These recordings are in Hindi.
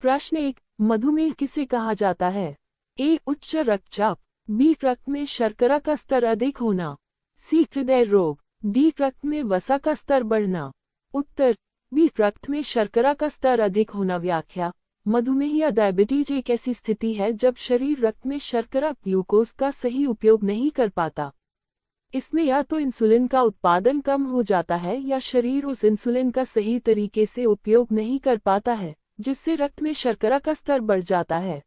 प्रश्न 1, मधुमेह किसे कहा जाता है? ए. उच्च रक्तचाप, बी. रक्त में शर्करा का स्तर अधिक होना, सी. हृदय रोग, डी. रक्त में वसा का स्तर बढ़ना। उत्तर बी. रक्त में शर्करा का स्तर अधिक होना। व्याख्या: मधुमेह या डायबिटीज एक ऐसी स्थिति है जब शरीर रक्त में शर्करा ग्लूकोज का सही उपयोग नहीं कर पाता। इसमें या तो इंसुलिन का उत्पादन कम हो जाता है या शरीर उस इंसुलिन का सही तरीके से उपयोग नहीं कर पाता है, जिससे रक्त में शर्करा का स्तर बढ़ जाता है।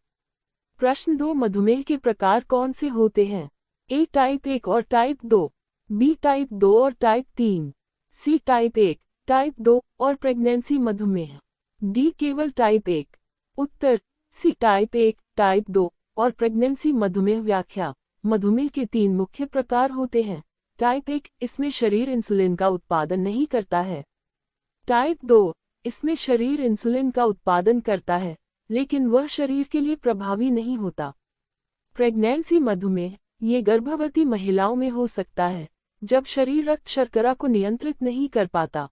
प्रश्न 2, मधुमेह के प्रकार कौन से होते हैं? ए. टाइप 1 और टाइप 2, बी. टाइप 2 और टाइप 3, सी. टाइप 1, टाइप 2 और प्रेगनेंसी मधुमेह, डी. केवल टाइप 1। उत्तर सी. टाइप 1, टाइप 2 और प्रेगनेंसी मधुमेह। व्याख्या: मधुमेह के 3 मुख्य प्रकार होते हैं। टाइप 1, इसमें शरीर इंसुलिन का उत्पादन नहीं करता है। टाइप 2, इसमें शरीर इंसुलिन का उत्पादन करता है, लेकिन वह शरीर के लिए प्रभावी नहीं होता। प्रेगनेंसी मधुमेह, ये गर्भवती महिलाओं में हो सकता है, जब शरीर रक्त शर्करा को नियंत्रित नहीं कर पाता।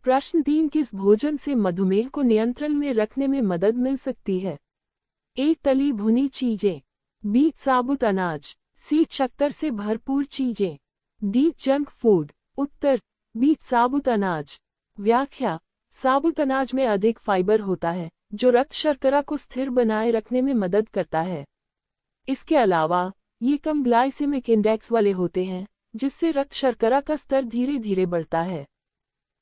प्रश्न 3, किस भोजन से मधुमेह को नियंत्रण में रखने में मदद मिल सकती है? ए. तली भुनी चीजें, बी. साबुत अनाज, सी. शक्कर से भरपूर चीजें, डी. Junk food. उत्तर बी. साबुत अनाज। व्याख्या: साबुत अनाज में अधिक फाइबर होता है, जो रक्त शर्करा को स्थिर बनाए रखने में मदद करता है। इसके अलावा ये कम ग्लाइसेमिक इंडेक्स वाले होते हैं, जिससे रक्त शर्करा का स्तर धीरे धीरे बढ़ता है।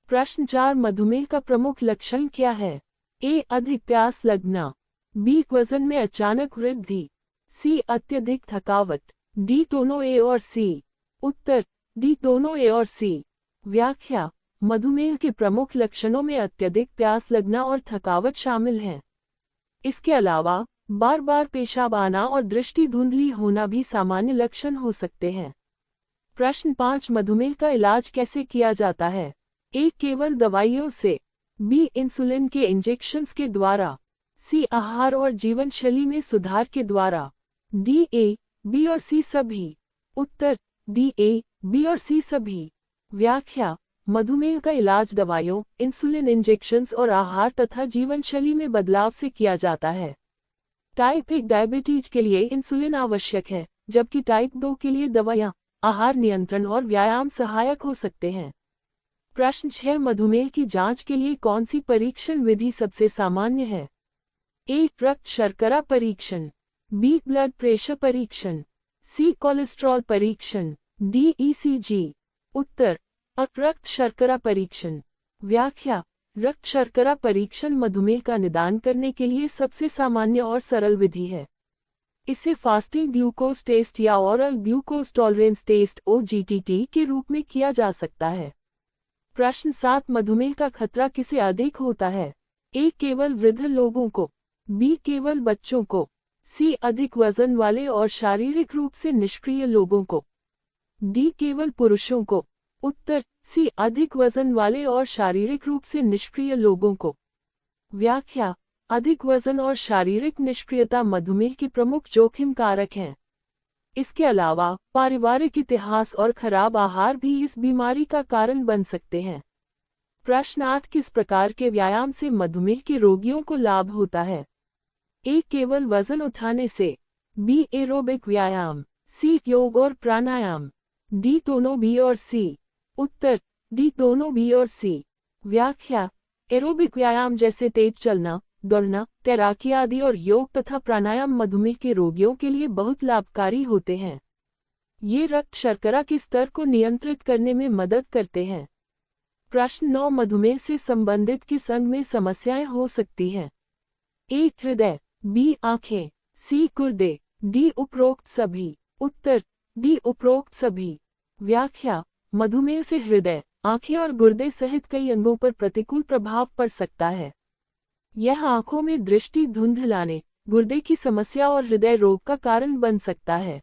प्रश्न 4, मधुमेह का प्रमुख लक्षण क्या है? ए. अधिक प्यास लगना, बी. वजन में अचानक वृद्धि, सी. अत्यधिक थकावट, डी. दोनों ए और सी। उत्तर डी. दोनों ए और सी। व्याख्या: मधुमेह के प्रमुख लक्षणों में अत्यधिक प्यास लगना और थकावट शामिल हैं। इसके अलावा बार बार पेशाब आना और दृष्टि धुंधली होना भी सामान्य लक्षण हो सकते हैं। प्रश्न 5, मधुमेह का इलाज कैसे किया जाता है? ए. केवल दवाइयों से, बी. इंसुलिन के इंजेक्शंस के द्वारा, सी. आहार और जीवनशैली में सुधार के द्वारा, डी. ए, बी और सी सभी। उत्तर डी. ए, बी और सी सभी। व्याख्या: मधुमेह का इलाज दवाइयों, इंसुलिन इंजेक्शंस और आहार तथा जीवनशैली में बदलाव से किया जाता है। टाइप 1 डायबिटीज के लिए इंसुलिन आवश्यक है, जबकि टाइप 2 के लिए दवाइयाँ, आहार नियंत्रण और व्यायाम सहायक हो सकते हैं। प्रश्न 6, मधुमेह की जांच के लिए कौन सी परीक्षण विधि सबसे सामान्य है? ए. रक्त शर्करा परीक्षण, बी. ब्लड प्रेशर परीक्षण, सी. कोलेस्ट्रॉल परीक्षण, डी. ईसीजी। उत्तर रक्त शर्करा परीक्षण। व्याख्या: रक्त शर्करा परीक्षण मधुमेह का निदान करने के लिए सबसे सामान्य और सरल विधि है। इसे फास्टिंग ग्लूकोज टेस्ट या oral glucose tolerance test (OGTT) के रूप में किया जा सकता है। प्रश्न 7, मधुमेह का खतरा किसे अधिक होता है? ए. केवल वृद्ध लोगों को, बी. केवल बच्चों को, सी. अधिक वजन वाले और शारीरिक रूप से निष्क्रिय लोगों को, डी. केवल पुरुषों को। उत्तर सी. अधिक वजन वाले और शारीरिक रूप से निष्क्रिय लोगों को। व्याख्या: अधिक वजन और शारीरिक निष्क्रियता मधुमेह के प्रमुख जोखिम कारक हैं। इसके अलावा पारिवारिक इतिहास और खराब आहार भी इस बीमारी का कारण बन सकते हैं। प्रश्न 8, किस प्रकार के व्यायाम से मधुमेह के रोगियों को लाभ होता है? ए. केवल वजन उठाने से, बी. एरोबिक व्यायाम, सी. योग और प्राणायाम, डी. दोनों बी और सी। उत्तर डी. दोनों बी और सी। व्याख्या: एरोबिक व्यायाम जैसे तेज चलना, दौड़ना, तैराकी आदि और योग तथा प्राणायाम मधुमेह के रोगियों के लिए बहुत लाभकारी होते हैं। ये रक्त शर्करा के स्तर को नियंत्रित करने में मदद करते हैं। प्रश्न 9, मधुमेह से संबंधित किस अंग में समस्याएं हो सकती हैं? ए. हृदय, बी. आंखें, सी. गुर्दे, डी. उपरोक्त सभी। उत्तर डी. उपरोक्त सभी। व्याख्या: मधुमेह से हृदय, आंखें और गुर्दे सहित कई अंगों पर प्रतिकूल प्रभाव पड़ सकता है। यह आंखों में दृष्टि धुंधलाने, गुर्दे की समस्या और हृदय रोग का कारण बन सकता है।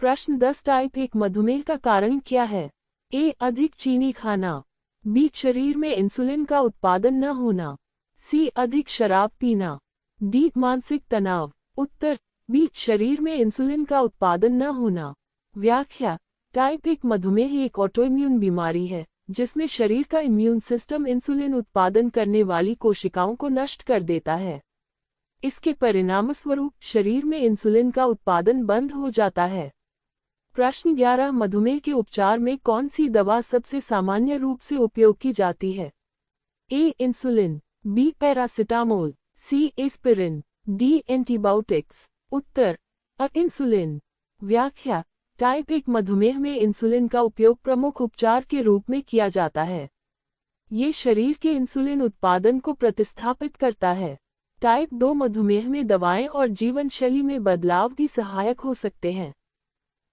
प्रश्न 10, टाइप 1 मधुमेह का कारण क्या है? ए. अधिक चीनी खाना, बी. शरीर में इंसुलिन का उत्पादन न होना, सी. अधिक शराब पीना, डी. मानसिक तनाव। उत्तर बी. शरीर में इंसुलिन का उत्पादन न होना। व्याख्या: टाइप 1 मधुमेह एक ऑटोइम्यून बीमारी है, जिसमें शरीर का इम्यून सिस्टम इंसुलिन उत्पादन करने वाली कोशिकाओं को नष्ट कर देता है। इसके परिणामस्वरूप शरीर में इंसुलिन का उत्पादन बंद हो जाता है। प्रश्न 11 मधुमेह के उपचार में कौन सी दवा सबसे सामान्य रूप से उपयोग की जाती है? A. Insulin, B. Paracetamol, C. Aspirin, D. Antibiotics. उत्तर अ. इंसुलिन। व्याख्या टाइप 1 मधुमेह में इंसुलिन का उपयोग प्रमुख उपचार के रूप में किया जाता है। ये शरीर के इंसुलिन उत्पादन को प्रतिस्थापित करता है। टाइप 2 मधुमेह में दवाएं और जीवनशैली में बदलाव भी सहायक हो सकते हैं।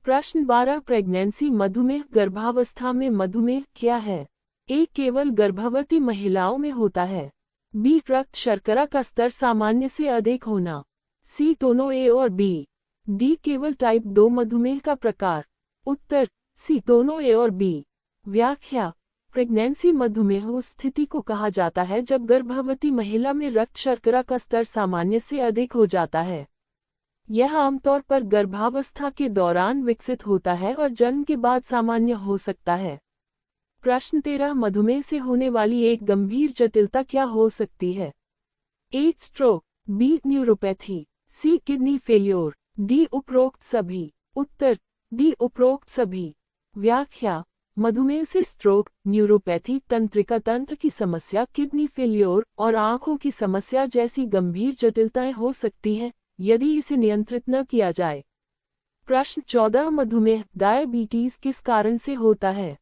प्रश्न 12 प्रेगनेंसी मधुमेह गर्भावस्था में मधुमेह क्या है? ए. केवल गर्भवती महिलाओं में होता है। बी. रक्त शर्करा का स्तर सामान्य से अधिक होना। सी. दोनों ए और बी। डी. केवल टाइप 2 मधुमेह का प्रकार। उत्तर सी. दोनों ए और बी। व्याख्या प्रेगनेंसी मधुमेह उस स्थिति को कहा जाता है जब गर्भवती महिला में रक्त शर्करा का स्तर सामान्य से अधिक हो जाता है। यह आमतौर पर गर्भावस्था के दौरान विकसित होता है और जन्म के बाद सामान्य हो सकता है। प्रश्न 13 मधुमेह से होने वाली एक गंभीर जटिलता क्या हो सकती है? A. Stroke, B. Neuropathy, C. Kidney failure, D. उपरोक्त सभी। उत्तर डी. उपरोक्त सभी। व्याख्या मधुमेह से स्ट्रोक, न्यूरोपैथी, तंत्रिका तंत्र की समस्या, किडनी फेल्योर और आंखों की समस्या जैसी गंभीर जटिलताएं हो सकती हैं यदि इसे नियंत्रित न किया जाए। प्रश्न 14 मधुमेह डायबिटीज किस कारण से होता है?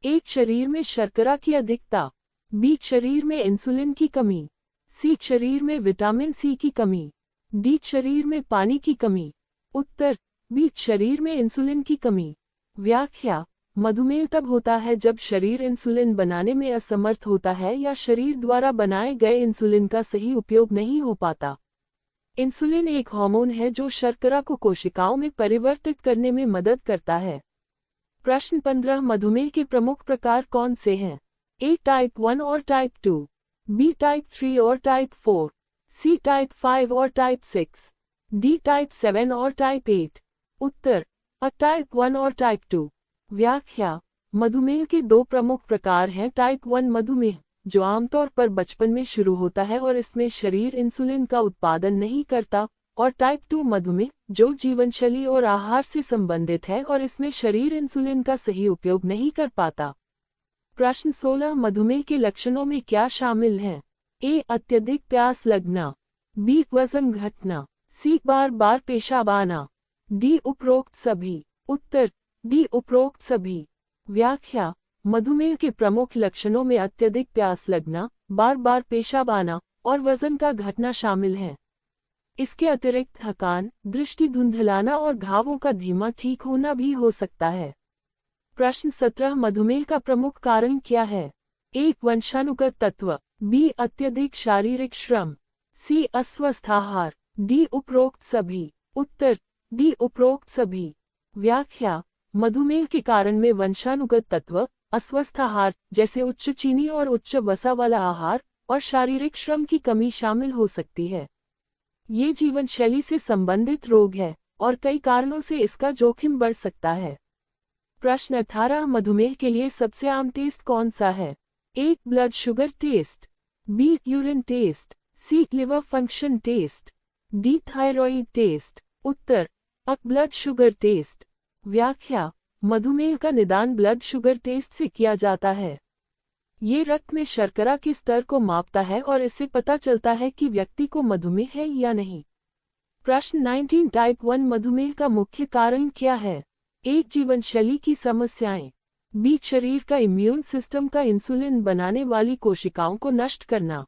एक. शरीर में शर्करा की अधिकता, बी. शरीर में इंसुलिन की कमी, सी. शरीर में विटामिन सी की कमी, डी. शरीर में पानी की कमी। उत्तर बी. शरीर में इंसुलिन की कमी। व्याख्या मधुमेह तब होता है जब शरीर इंसुलिन बनाने में असमर्थ होता है या शरीर द्वारा बनाए गए इंसुलिन का सही उपयोग नहीं हो पाता। इंसुलिन एक हार्मोन है जो शर्करा को कोशिकाओं में परिवर्तित करने में मदद करता है। प्रश्न 15 मधुमेह के प्रमुख प्रकार कौन से हैं? ए. टाइप 1 और टाइप 2, बी. टाइप 3 और टाइप 4, सी. टाइप 5 और टाइप 6, डी. टाइप 7 और टाइप 8। उत्तर अ. टाइप 1 और टाइप 2। व्याख्या मधुमेह के दो प्रमुख प्रकार हैं। टाइप 1 मधुमेह जो आमतौर पर बचपन में शुरू होता है और इसमें शरीर इंसुलिन का उत्पादन नहीं करता, और टाइप 2 मधुमेह जो जीवनशैली और आहार से संबंधित है और इसमें शरीर इंसुलिन का सही उपयोग नहीं कर पाता। प्रश्न 16 मधुमेह के लक्षणों में क्या शामिल हैं? ए. अत्यधिक प्यास लगना, बी. वजन घटना, सी. बार बार पेशाब आना, डी. उपरोक्त सभी। उत्तर डी. उपरोक्त सभी। व्याख्या मधुमेह के प्रमुख लक्षणों में अत्यधिक प्यास लगना, बार बार पेशाब आना और वजन का घटना शामिल हैं। इसके अतिरिक्त थकान, दृष्टि धुंधलाना और घावों का धीमा ठीक होना भी हो सकता है। प्रश्न 17 मधुमेह का प्रमुख कारण क्या है? ए. वंशानुगत तत्व, बी. अत्यधिक शारीरिक श्रम, सी. अस्वस्थ आहार, डी. उपरोक्त सभी। उत्तर डी. उपरोक्त सभी। व्याख्या मधुमेह के कारण में वंशानुगत तत्व, अस्वस्थ आहार जैसे उच्च चीनी और उच्च वसा वाला आहार और शारीरिक श्रम की कमी शामिल हो सकती है। ये जीवनशैली से संबंधित रोग है और कई कारणों से इसका जोखिम बढ़ सकता है। प्रश्न 18 मधुमेह के लिए सबसे आम टेस्ट कौन सा है? A. Blood sugar test, B. Urine test, C. Liver function test, D. Thyroid test. उत्तर अ. Blood sugar test. व्याख्या मधुमेह का निदान ब्लड शुगर टेस्ट से किया जाता है। ये रक्त में शर्करा के स्तर को मापता है और इससे पता चलता है कि व्यक्ति को मधुमेह है या नहीं। प्रश्न 19 टाइप 1 मधुमेह का मुख्य कारण क्या है? एक. जीवनशैली की समस्याएं, बी. शरीर का इम्यून सिस्टम का इंसुलिन बनाने वाली कोशिकाओं को नष्ट करना,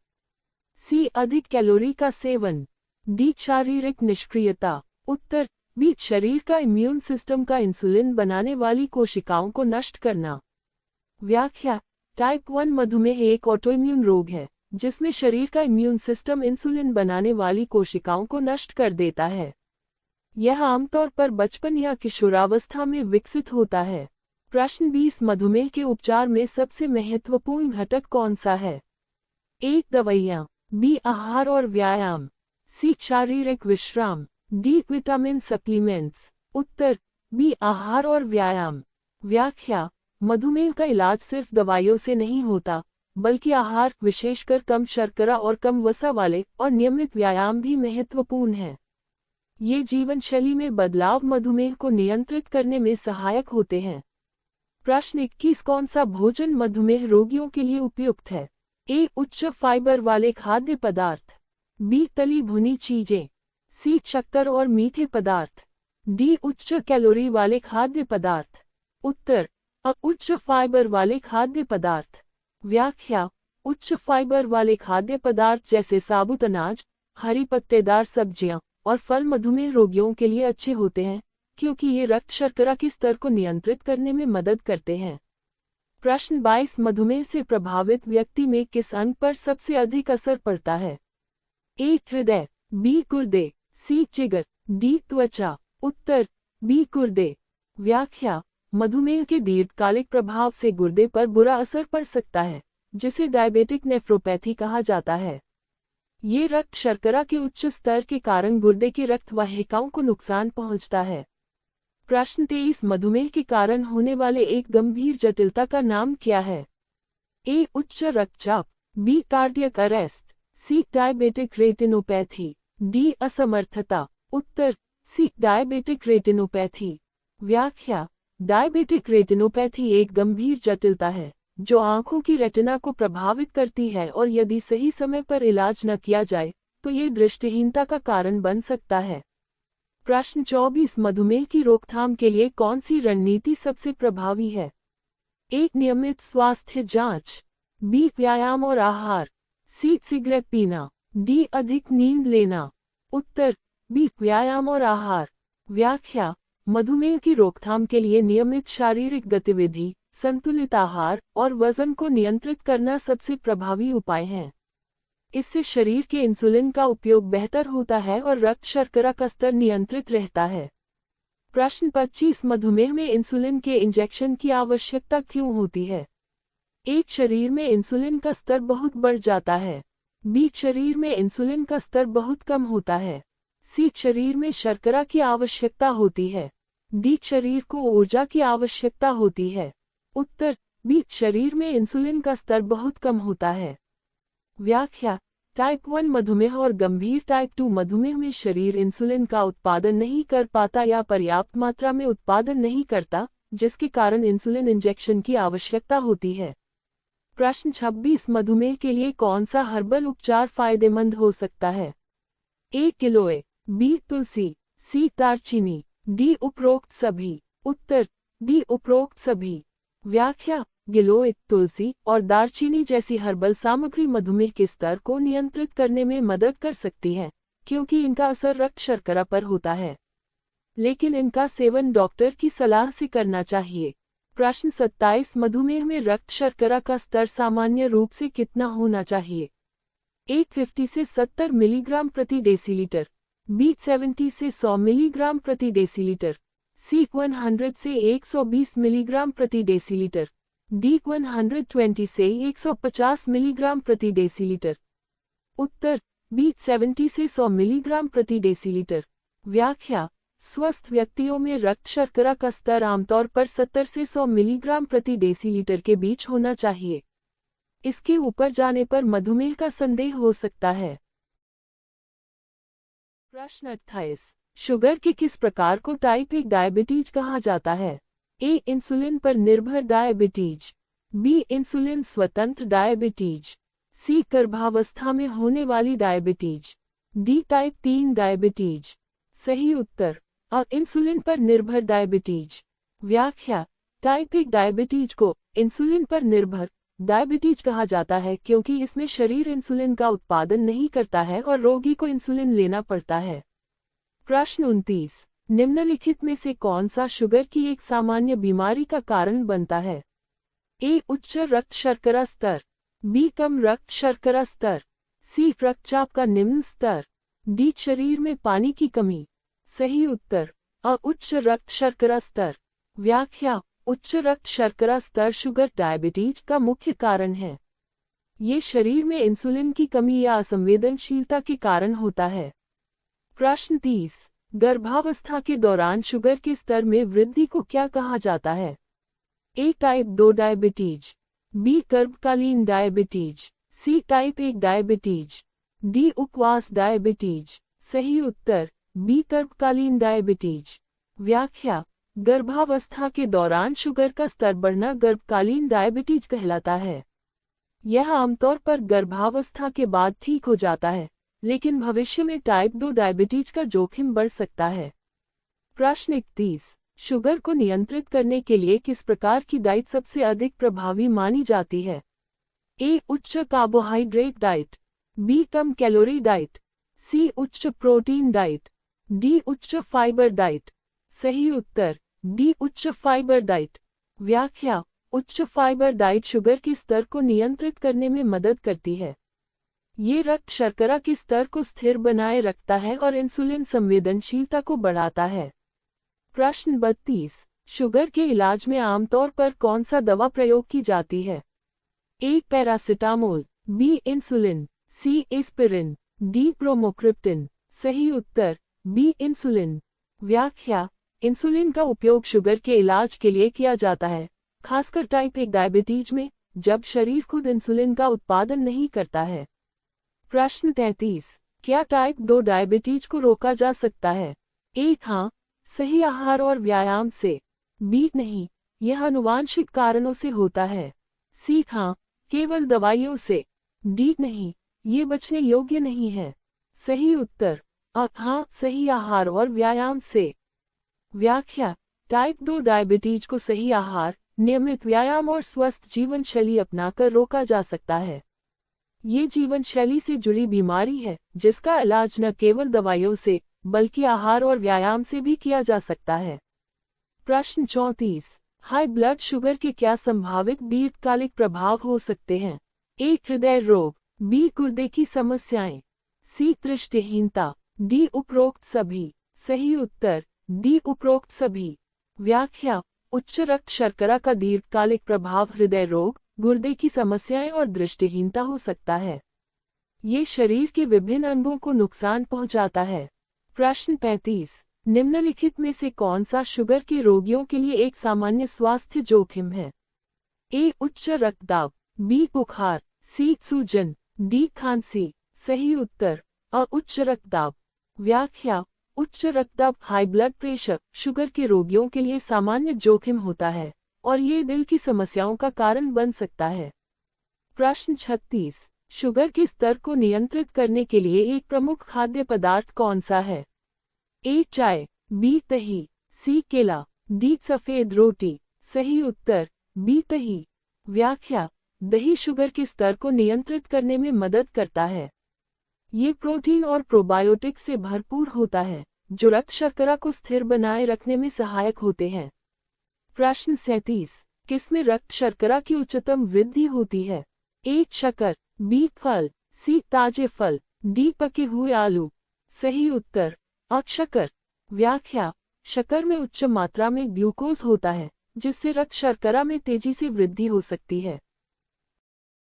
सी. अधिक कैलोरी का सेवन, डी. शारीरिक निष्क्रियता। उत्तर बी. शरीर का इम्यून सिस्टम का इंसुलिन बनाने वाली कोशिकाओं को नष्ट करना। व्याख्या टाइप 1 मधुमेह एक ऑटोइम्यून रोग है जिसमें शरीर का इम्यून सिस्टम इंसुलिन बनाने वाली कोशिकाओं को नष्ट कर देता है। यह आमतौर पर बचपन या किशोरावस्था में विकसित होता है। प्रश्न 20 मधुमेह के उपचार में सबसे महत्वपूर्ण घटक कौन सा है? ए. दवाइयाँ, बी. आहार और व्यायाम, सी. शारीरिक विश्राम, डी. Vitamin supplements. उत्तर बी. आहार और व्यायाम। व्याख्या मधुमेह का इलाज सिर्फ दवाइयों से नहीं होता, बल्कि आहार, विशेषकर कम शर्करा और कम वसा वाले, और नियमित व्यायाम भी महत्वपूर्ण है। ये जीवन शैली में बदलाव मधुमेह को नियंत्रित करने में सहायक होते हैं। प्रश्न 21, कौन सा भोजन मधुमेह रोगियों के लिए उपयुक्त है? ए. उच्च फाइबर वाले खाद्य पदार्थ। बी. तली भुनी चीजें। सी. शक्कर और मीठे पदार्थ। डी. उच्च कैलोरी वाले खाद्य पदार्थ। उत्तर अ. उच्च फाइबर वाले खाद्य पदार्थ। व्याख्या: उच्च फाइबर वाले खाद्य पदार्थ जैसे साबुत अनाज, हरी पत्तेदार सब्जियां और फल मधुमेह रोगियों के लिए अच्छे होते हैं, क्योंकि ये रक्त शर्करा के स्तर को नियंत्रित करने में मदद करते हैं। प्रश्न 22, मधुमेह से प्रभावित व्यक्ति में किस अंग पर सबसे अधिक असर पड़ता है? ए. हृदय। बी. गुर्दे। सी. जिगर। डी. त्वचा। उत्तर बी. गुर्दे। व्याख्या: मधुमेह के दीर्घकालिक प्रभाव से गुर्दे पर बुरा असर पड़ सकता है, जिसे डायबिटिक नेफ्रोपैथी कहा जाता है। ये रक्त शर्करा के उच्च स्तर के कारण गुर्दे की रक्त वाहिकाओं को नुकसान पहुंचता है। प्रश्न 23, मधुमेह के कारण होने वाले एक गंभीर जटिलता का नाम क्या है? ए. उच्च रक्तचाप। B. Cardiac arrest. C. Diabetic retinopathy. D. असमर्थता। उत्तर सी. Diabetic retinopathy. व्याख्या: डायबिटिक रेटिनोपैथी एक गंभीर जटिलता है जो आंखों की रेटिना को प्रभावित करती है, और यदि सही समय पर इलाज न किया जाए तो ये दृष्टिहीनता का कारण बन सकता है। प्रश्न 24, मधुमेह की रोकथाम के लिए कौन सी रणनीति सबसे प्रभावी है? ए. नियमित स्वास्थ्य जांच। बी. व्यायाम और आहार। सी. सिगरेट पीना। डी. अधिक नींद लेना। उत्तर बी. व्यायाम और आहार। व्याख्या: मधुमेह की रोकथाम के लिए नियमित शारीरिक गतिविधि, संतुलित आहार और वजन को नियंत्रित करना सबसे प्रभावी उपाय हैं। इससे शरीर के इंसुलिन का उपयोग बेहतर होता है और रक्त शर्करा का स्तर नियंत्रित रहता है। प्रश्न 25, मधुमेह में इंसुलिन के इंजेक्शन की आवश्यकता क्यों होती है? ए. शरीर में इंसुलिन का स्तर बहुत बढ़ जाता है। बी. शरीर में इंसुलिन का स्तर बहुत कम होता है। सी. शरीर में शर्करा की आवश्यकता होती है। डी. शरीर को ऊर्जा की आवश्यकता होती है। उत्तर बी. शरीर में इंसुलिन का स्तर बहुत कम होता है। व्याख्या: टाइप 1 मधुमेह और गंभीर टाइप 2 मधुमेह में शरीर इंसुलिन का उत्पादन नहीं कर पाता या पर्याप्त मात्रा में उत्पादन नहीं करता, जिसके कारण इंसुलिन इंजेक्शन की आवश्यकता होती है। प्रश्न 26, मधुमेह के लिए कौन सा हर्बल उपचार फायदेमंद हो सकता है? ए. गिलोय। बी. तुलसी। सी. दालचीनी। डी. उपरोक्त सभी। उत्तर डी. उपरोक्त सभी। व्याख्या: गिलोय, तुलसी और दालचीनी जैसी हर्बल सामग्री मधुमेह के स्तर को नियंत्रित करने में मदद कर सकती है, क्योंकि इनका असर रक्त शर्करा पर होता है, लेकिन इनका सेवन डॉक्टर की सलाह से करना चाहिए। प्रश्न 27, मधुमेह में रक्त शर्करा का स्तर सामान्य रूप से कितना होना चाहिए? ए. 50 से 70 मिलीग्राम प्रति डेसीलीटर। बी. 70 से 100 मिलीग्राम प्रति डेसीलीटर। सी. 100 से 120 मिलीग्राम प्रति डेसीलीटर। डी. 120 से 150 मिलीग्राम प्रति डेसीलीटर। उत्तर बी. 70 से 100 मिलीग्राम प्रति डेसीलीटर। व्याख्या: स्वस्थ व्यक्तियों में रक्त शर्करा का स्तर आमतौर पर 70 से 100 मिलीग्राम प्रति डेसीलीटर के बीच होना चाहिए। इसके ऊपर जाने पर मधुमेह का संदेह हो सकता है। प्रश्न 28, शुगर के किस प्रकार को टाइप 1 डायबिटीज कहा जाता है? ए. इंसुलिन पर निर्भर डायबिटीज। बी. इंसुलिन स्वतंत्र डायबिटीज। सी. गर्भावस्था में होने वाली डायबिटीज। डी. Type 3 diabetes. सही उत्तर अ. इंसुलिन पर निर्भर डायबिटीज। व्याख्या: टाइप 1 डायबिटीज को इंसुलिन पर निर्भर डायबिटीज कहा जाता है क्योंकि इसमें शरीर इंसुलिन का उत्पादन नहीं करता है और रोगी को इंसुलिन लेना पड़ता है। प्रश्न 29, निम्नलिखित में से कौन सा शुगर की एक सामान्य बीमारी का कारण बनता है? ए. उच्च रक्त शर्करा स्तर। बी. कम रक्त शर्करा स्तर। सी. रक्तचाप का निम्न स्तर। डी. शरीर में पानी की कमी। सही उत्तर अ. उच्च रक्त शर्करा स्तर। व्याख्या: उच्च रक्त शर्करा स्तर शुगर डायबिटीज का मुख्य कारण है। ये शरीर में इंसुलिन की कमी या असंवेदनशीलता के कारण होता है। प्रश्न 30, गर्भावस्था के दौरान शुगर के स्तर में वृद्धि को क्या कहा जाता है? ए. Type 2 diabetes. बी गर्भकालीन diabetes, C type 1 diabetes, D उपवास डायबिटीज। सही उत्तर बी गर्भकालीन डायबिटीज। व्याख्या, गर्भावस्था के दौरान शुगर का स्तर बढ़ना गर्भकालीन डायबिटीज कहलाता है। यह आमतौर पर गर्भावस्था के बाद ठीक हो जाता है, लेकिन भविष्य में टाइप 2 डायबिटीज का जोखिम बढ़ सकता है। प्रश्न 31, शुगर को नियंत्रित करने के लिए किस प्रकार की डाइट सबसे अधिक प्रभावी मानी जाती है? ए उच्च कार्बोहाइड्रेट डाइट, बी कम कैलोरी डाइट, सी उच्च प्रोटीन डाइट, डी उच्च फाइबर डाइट। सही उत्तर डी उच्च फाइबर डाइट। व्याख्या, उच्च फाइबर डाइट शुगर के स्तर को नियंत्रित करने में मदद करती है। ये रक्त शर्करा के स्तर को स्थिर बनाए रखता है और इंसुलिन संवेदनशीलता को बढ़ाता है। प्रश्न 32, शुगर के इलाज में आमतौर पर कौन सा दवा प्रयोग की जाती है? ए पैरासिटामोल, बी इंसुलिन, सी एस्पिरिन, डी ब्रोमोक्रिप्टिन। सही उत्तर बी इंसुलिन। व्याख्या, इंसुलिन का उपयोग शुगर के इलाज के लिए किया जाता है, खासकर टाइप 1 डायबिटीज में, जब शरीर खुद इंसुलिन का उत्पादन नहीं करता है। प्रश्न 33, क्या टाइप 2 डायबिटीज को रोका जा सकता है? ए हाँ, सही आहार और व्यायाम से, बी नहीं, यह आनुवांशिक कारणों से होता है, सी हाँ, केवल दवाइयों से, डी नहीं, ये बचने योग्य नहीं है। सही उत्तर हाँ, सही आहार और व्यायाम से। व्याख्या, टाइप 2 डायबिटीज को सही आहार, नियमित व्यायाम और स्वस्थ जीवन शैली अपनाकर रोका जा सकता है। ये जीवन शैली से जुड़ी बीमारी है, जिसका इलाज न केवल दवाइयों से, बल्कि आहार और व्यायाम से भी किया जा सकता है। प्रश्न 34, हाई ब्लड शुगर के क्या संभावित दीर्घकालिक प्रभाव हो सकते हैं? ए हृदय रोग, बी गुर्दे की समस्याएं, सी दृष्टिहीनता, डी उपरोक्त सभी। सही उत्तर डी उपरोक्त सभी। व्याख्या, उच्च रक्त शर्करा का दीर्घकालिक प्रभाव हृदय रोग, गुर्दे की समस्याएं और दृष्टिहीनता हो सकता है। ये शरीर के विभिन्न अंगों को नुकसान पहुंचाता है। प्रश्न 35, निम्नलिखित में से कौन सा शुगर के रोगियों के लिए एक सामान्य स्वास्थ्य जोखिम है? ए उच्च रक्तदाब, बी बुखार, सी सूजन, डी खांसी। सही उत्तर उच्च रक्तदाब। व्याख्या, उच्च रक्तदाब हाई ब्लड प्रेशर शुगर के रोगियों के लिए सामान्य जोखिम होता है और ये दिल की समस्याओं का कारण बन सकता है। प्रश्न 36, शुगर के स्तर को नियंत्रित करने के लिए एक प्रमुख खाद्य पदार्थ कौन सा है? ए चाय, बी दही, सी केला, डी सफेद रोटी। सही उत्तर बी दही। व्याख्या, दही शुगर के स्तर को नियंत्रित करने में मदद करता है। ये प्रोटीन और प्रोबायोटिक से भरपूर होता है, जो रक्त शर्करा को स्थिर बनाए रखने में सहायक होते हैं। प्रश्न 37, किसमें रक्त शर्करा की उच्चतम वृद्धि होती है? ए शक्कर, बी फल, सी ताजे फल, डी पके हुए आलू। सही उत्तर शक्कर। व्याख्या, शक्कर में उच्च मात्रा में ग्लूकोज होता है, जिससे रक्त शर्करा में तेजी से वृद्धि हो सकती है।